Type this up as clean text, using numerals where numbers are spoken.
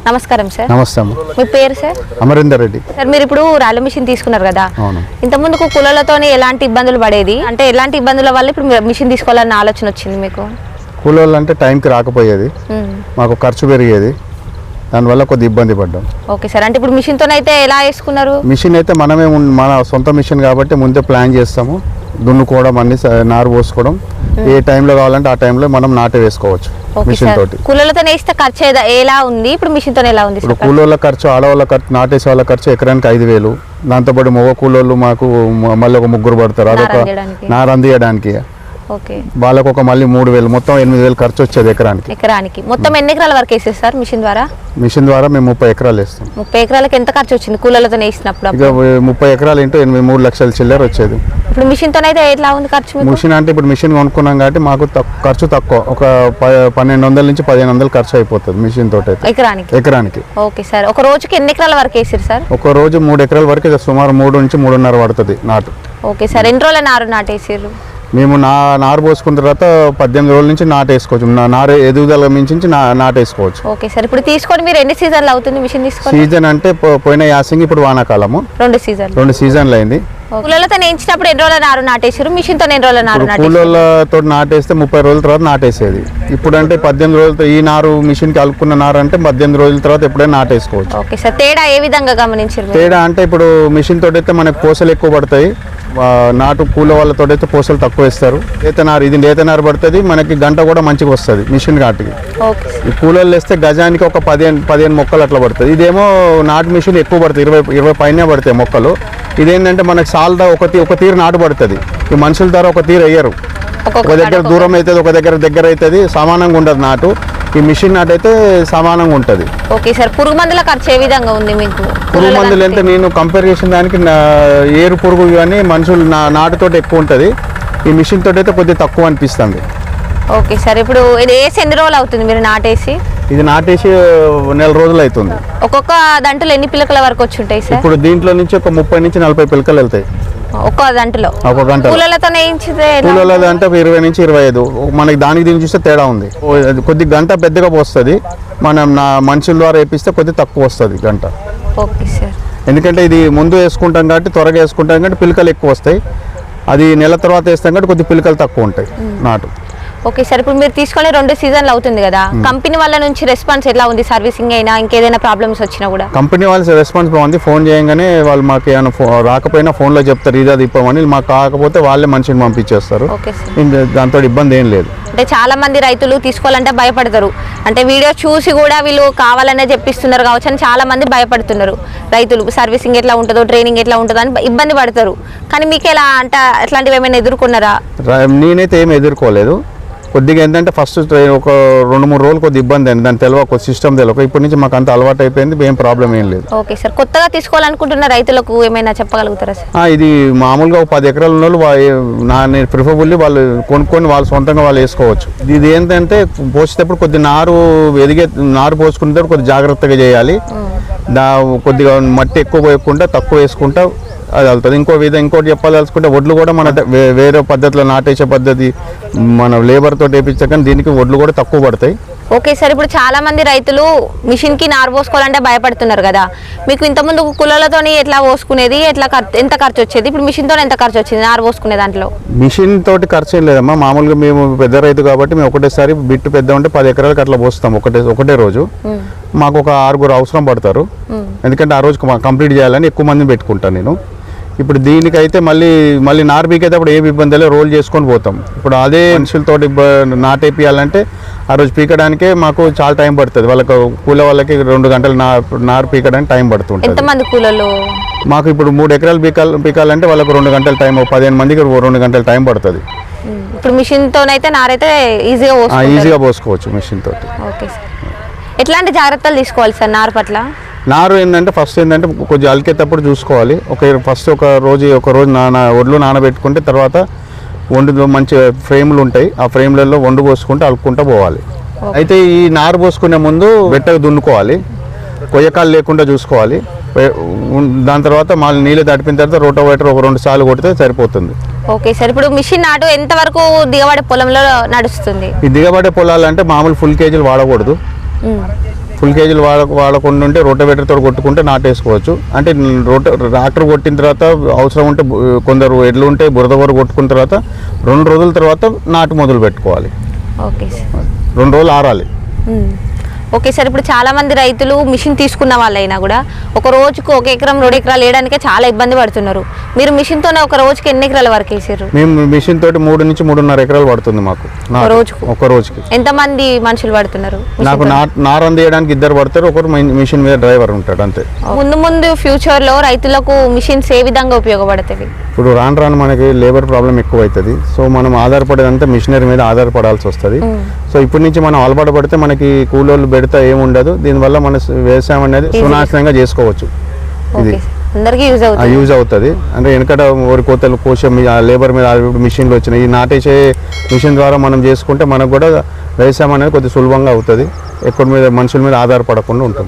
నమస్కారం సార్. నమస్తే అమ్మ. మీ పేరు సార్? అమరేందర్ రెడ్డి సార్, మీరు ఇప్పుడు రాళ్ళ మిషన్ తీసుకున్నారు కదా, అవును. ఇంతకుముందుకు కూలీలతోని ఎలాంటి ఇబ్బందులు పడేది, అంటే ఎలాంటి ఇబ్బందుల వల్ల ఇప్పుడు మిషన్ తీసుకోవాలన్న ఆలోచన వచ్చింది మీకు? కూలోళ్ళు అంటే టైంకి రాకపోయేది, మాకు ఖర్చు పెరిగేది, దానివల్ల కొద్ది ఇబ్బంది పడ్డాం. ఓకే సార్, అంటే ఇప్పుడు మిషన్తోనైతే ఎలా వేసుకున్నారు? మిషన్ అయితే మనమే మన సొంత మిషన్ కాబట్టి ముందే ప్లాన్ చేస్తాము, దున్నుకోవడం అన్ని నారు పోసుకోవడం, ఏ టైంలో కావాలంటే ఆ టైంలో మనం నాటే వేసుకోవచ్చు మిషన్ తోటి. కూలీలతో వేస్తే ఖర్చు ఎలా ఉంది, ఇప్పుడు మిషన్తో ఎలా ఉంది? ఇప్పుడు కూలోళ్ళ ఖర్చు, ఆడవాళ్ళ ఖర్చు, నాటేసే వాళ్ళ ఖర్చు ఎకరానికి 5,000. దాంతోపాటు మగ కూలోళ్ళు మాకు మళ్ళీ ఒక 3 పడతారు, అదొక నారు అందియడానికి. వాళ్ళకు ఒక మళ్ళీ 3,000, మొత్తం 8,000 ఖర్చు వచ్చేది ఎకరానికి. మొత్తం ఎన్ని ఎకరాల వరకు వేసేస్తారు మిషన్ ద్వారా? మిషన్ ద్వారా మేము 30 ఎకరాలు వేస్తాం. 30 ఎకరాలకు ఎంత ఖర్చు వచ్చింది కూలీలతో వేసినప్పుడు? ఇక 30 ఎకరాలు ఇంటూ 3 లక్షల చిల్లర వచ్చేది. ఇప్పుడు మిషన్తో అయితే ఎట్లా ఉంది ఖర్చు? మిషన్ అంటే ఇప్పుడు మిషన్ కొనుక్కున్నాం కాబట్టి మాకు ఖర్చు తక్కువ, ఒక 1,200 నుంచి 1,500 ఖర్చు అయిపోతుంది మిషన్ తోటి ఎకరానికి. ఓకే సార్, ఒక రోజుకి ఎన్ని ఎకరాల వరకు వేసారు సార్? ఒక రోజు 3 ఎకరాల వరకు సుమారు 3 నుంచి 3.5 పడుతుంది నాటు. ఓకే సార్, ఎన్ని రోజుల నారు నాటేసారు? మేము నారు పోసుకున్న తర్వాత 18 రోజుల నుంచి నాటేసుకోవచ్చు, నారు ఎదుగుదల మించి నాటేసుకోవచ్చు. ఓకే సార్, ఇప్పుడు తీసుకొని మీరు ఎన్ని సీజన్లు అవుతుంది మిషన్ తీసుకొని? సీజన్ అంటే పోయిన యాసింగ్, ఇప్పుడు వానాకాలము, 2 సీజన్లు అయింది. కూలీలతో నేయించినప్పుడు ఎన్ని రోజుల నారు నాటేసారు, మిషన్తో ఎన్ని రోజుల నారు నాటేసారు? కూలీలతో నాటేస్తే 30 రోజుల తర్వాత నాటేసేది. ఇప్పుడు అంటే 18 రోజులతో ఈ నారు మిషన్ కి అలుకున్న నారు అంటే 18 రోజుల తర్వాత ఎప్పుడైనా నాటేసుకోవచ్చు. ఓకే సార్, తేడా ఏ విధంగా గమనించారు? తేడా అంటే ఇప్పుడు మిషన్ తోటి అయితే మనకు పూసలు ఎక్కువ పడతాయి, నాటు కూల వాళ్ళతో అయితే పూసలు తక్కువ వేస్తారు. ఇది లేతనారు పడుతుంది, మనకి గంట కూడా మంచిగా వస్తుంది మిషన్ కాటికి. ఈ కూలర్లు వేస్తే గజానికి ఒక 15 మొక్కలు అట్లా పడుతుంది. ఇదేమో నాటు మిషన్ ఎక్కువ పడుతుంది, 20 పైనే పడతాయి మొక్కలు. ఇదేంటంటే మనకి సాల్దా ఒక తీరు నాటు పడుతుంది, ఈ మనుషుల ద్వారా ఒక తీరు వేయరు. ఒక దగ్గర దూరం అవుతుంది, ఒక దగ్గర అవుతుంది, సమానంగా ఉండదు నాటు. ఈ మిషన్ నాటు అయితే సమానంగా ఉంటుంది. ఓకే సార్, పురుగు మందుల ఖర్చు ఏ విధంగా ఉంది మీకు? పురుగు మందులు ఎంత నేను కంపేర్ చేసిన దానికి ఏరు పురుగు కానీ మనుషులు నాటుతోటి ఎక్కువ ఉంటుంది, ఈ మిషన్ తోటి అయితే కొద్దిగా తక్కువ అనిపిస్తుంది. ఓకే సార్, ఇప్పుడు ఇది వేసి ఎన్ని రోజులు అవుతుంది మీరు నాటేసి? ఇది నాటేసి 1 రోజులు అవుతుంది. ఒక్కొక్క దంటలో ఎన్ని పిలకల వరకు వచ్చి ఉంటాయి సార్? ఇప్పుడు దీంట్లో నుంచి ఒక 30 నుంచి 40 పిలకలు వెళ్తాయి ఒక్క దంటలో. కూలీలతో కూలీలతో అంటే 20 నుంచి 25. మనకి దానికి దీనికి చూస్తే తేడా ఉంది, కొద్ది గంట పెద్దగా పోస్తుంది. మనం మనుషుల ద్వారా వేపిస్తే కొద్దిగా తక్కువ వస్తుంది గంట. ఓకే సార్, ఎందుకంటే ఇది ముందు వేసుకుంటాం కాబట్టి, త్వరగా వేసుకుంటాం కాబట్టి పిలకలు ఎక్కువ వస్తాయి. అది నెల తర్వాత వేస్తాం కాబట్టి కొద్ది పిలకలు తక్కువ ఉంటాయి నాటు. ఓకే సార్, ఇప్పుడు మీరు తీసుకొని 2 సీజన్లు అవుతుంది కదా, కంపెనీ వాళ్ళ నుంచి రెస్పాన్స్ ఎలా ఉంది? సర్వీసింగ్ అయినా ఇంకేదైనా ప్రాబ్లమ్స్ వచ్చినా కూడా? కంపెనీ వాళ్ళ రెస్పాన్స్ బాగుంది. ఫోన్ చేయగానే వాళ్ళు మాకు ఏమైనా రాకపోయినా ఫోన్లో చెప్తారు, ఇది ఇప్పమని. మాకు కాకపోతే వాళ్ళే మనిషిని పంపించేస్తారు, దాంతో ఇబ్బంది ఏం లేదు. అంటే చాలా మంది రైతులు తీసుకోవాలంటే భయపడతారు, అంటే వీడియో చూసి కూడా వీళ్ళు కావాలనే చెప్పిస్తున్నారు కావచ్చు అని చాలా మంది భయపడుతున్నారు రైతులు. సర్వీసింగ్ ఎట్లా ఉంటుందో, ట్రైనింగ్ ఎట్లా ఉంటుందో అని ఇబ్బంది పడతారు. కానీ మీకు ఎలా అంటే అట్లాంటివి ఏమైనా ఎదుర్కొన్నారా? నేనైతే ఏమి ఎదుర్కోలేదు. కొద్దిగా ఏంటంటే ఫస్ట్ ఒక 2-3 రోజులు కొద్దిగా ఇబ్బంది అయింది, దాన్ని తెలియక సిస్టమ్ తెలియక. ఇప్పటి నుంచి మాకు అంత అలవాటు అయిపోయింది, ఏం ప్రాబ్లం ఏం లేదు. ఓకే సార్, కొత్తగా తీసుకోవాలనుకుంటున్న రైతులకు ఏమైనా చెప్పగలుగుతారా సార్? ఇది మామూలుగా 10 ఎకరాల ఉన్న వాళ్ళు ప్రిఫరబుల్లీ వాళ్ళు కొనుక్కొని వాళ్ళు సొంతంగా వాళ్ళు వేసుకోవచ్చు. ఇది ఏంటంటే పోసేటప్పుడు కొద్ది నారు పోసుకునేటప్పుడు కొద్దిగా జాగ్రత్తగా చేయాలి. కొద్దిగా మట్టి ఎక్కువ పోయకుండా తక్కువ వేసుకుంటా అది వెళ్తుంది. ఇంకోటి చెప్పాల్సుకుంటే వడ్లు కూడా మన వేరే పద్ధతిలో నాటేసే పద్ధతి, మన లేబర్ తోటి వేయించాక దీనికి వడ్లు కూడా తక్కువ పడతాయి. ఓకే సార్, ఇప్పుడు చాలా మంది రైతులు మిషన్ కి నారు పోసుకోవాలంటే భయపడుతున్నారు కదా, మీకు ఇంతకుముందు కూలీలతో ఎట్లా పోసుకునేది, ఎంత ఖర్చు వచ్చేది, ఇప్పుడు మిషన్ తో ఎంత ఖర్చు వచ్చింది నారు పోసుకునే దాంట్లో? మిషన్ తోటి ఖర్చు ఏం లేదమ్మా, మామూలుగా మేము పెద్ద రైతు కాబట్టి మేము ఒకటేసారి బిట్టు పెద్ద ఉంటే 10 ఎకరాలకు అట్లా పోస్తాం ఒకటే రోజు. మాకు ఒక 6 అవసరం పడతారు, ఎందుకంటే ఆ రోజు కంప్లీట్ చేయాలని ఎక్కువ మందిని పెట్టుకుంటాను నేను. ఇప్పుడు దీనికైతే మళ్ళీ నారు పీకేటప్పుడు ఏమి ఇబ్బంది లేదు, రోల్ చేసుకొని పోతాం. ఇప్పుడు అదే మనుషులతో నాటేపియాలంటే ఆ రోజు పీకడానికే మాకు చాలా టైం పడుతుంది. కూల వాళ్ళకి 2 గంటలు నారు పీకడానికి టైం పడుతుంది. ఎంతమంది కూలీలు? మాకు ఇప్పుడు 3 ఎకరాలు పీకాలంటే వాళ్ళకు 2 గంటల టైం, 15 మందికి 2 గంటల టైం పడుతుంది. ఇప్పుడు మిషన్ తోనైతే నారైతే ఈజీగా పోసుకోవచ్చు మిషన్ తోటి. ఓకే సార్, ఎట్లాంటి జాగ్రత్తలు తీసుకోవాలి సార్ నారు పట్ల? నారు ఏంటంటే ఫస్ట్ ఏంటంటే కొంచెం అలికేటప్పుడు చూసుకోవాలి. ఫస్ట్ ఒక రోజు ఒడ్లు నానబెట్టుకుంటే తర్వాత వండు మంచి ఫ్రేమ్లు ఉంటాయి, ఆ ఫ్రేమ్లలో వండు పోసుకుంటే అలుక్కుంటూ పోవాలి. అయితే ఈ నారు పోసుకునే ముందు బెట్టగా దున్నుకోవాలి, కొయ్యకాలు లేకుండా చూసుకోవాలి. దాని తర్వాత మళ్ళీ నీళ్ళు తడిపిన తర్వాత రోటోవేటర్ ఒక 2 సార్లు కొడితే సరిపోతుంది. ఓకే సార్, ఇప్పుడు మిషన్ నాటు ఎంత వరకు దిగబడే పొలంలో నడుస్తుంది? ఈ దిగబడే పొలాలంటే మామూలు ఫుల్ కేజీలు వాడకూడదు, ఫుల్ కేజీలు వాడకుండా ఉంటే రోటోవేటర్తో కొట్టుకుంటే నాటేసుకోవచ్చు. అంటే ట్రాక్టర్ కొట్టిన తర్వాత అవసరం ఉంటే కొందరు ఎడ్లు ఉంటే బురద వరకు కొట్టుకున్న తర్వాత 2 రోజుల తర్వాత నాటు మొదలు పెట్టుకోవాలి. Okay sir. 2 రోజులు ఆరాలి. ఓకే సార్, ఇప్పుడు చాలా మంది రైతులు మిషన్ తీసుకున్న వాళ్ళైనా కూడా ఒక రోజుకు 1 ఎకరం 2 ఎకరాలు వేయడానికే చాలా ఇబ్బంది పడుతున్నారు. మీరు మిషన్తోనే ఒక రోజుకి ఎన్ని ఎకరాల వరకు వేసారు? మేము మిషన్ తోటి 3 నుంచి 3.5 ఎకరాలు పడుతుంది మాకు ఒక రోజుకి. ఎంతమంది మనుషులు పడుతున్నారు? నాకు నారం తీయడానికి 2 పడతారు, ఒకరు మిషన్ మీద డ్రైవర్ ఉంటాడు అంతే. ముందు ఫ్యూచర్ లో రైతులకు మిషన్స్ ఏ విధంగా ఉపయోగపడుతుంది? ఇప్పుడు రాను మనకి లేబర్ ప్రాబ్లం ఎక్కువ అవుతుంది. సో మనం ఆధారపడేదంతా మిషనరీ మీద ఆధారపడాల్సి వస్తుంది. సో ఇప్పటి నుంచి మనం అలవాటు పడితే మనకి కూలోళ్ళు పెడితే ఏముండదు. దీనివల్ల మన వ్యవసాయం అనేది సునాశనంగా చేసుకోవచ్చు. ఇది అందరికీ యూజ్ అవుతుంది. అంటే వెనకట వరి కోతలు కోసే లేబర్ మీద మిషన్లు వచ్చినాయి. ఈ నాటేసే మిషన్ ద్వారా మనం చేసుకుంటే మనకు కూడా వ్యవసాయం అనేది కొద్దిగా సులభంగా అవుతుంది. ఎక్కడి మీద మనుషుల మీద ఆధారపడకుండా ఉంటుంది.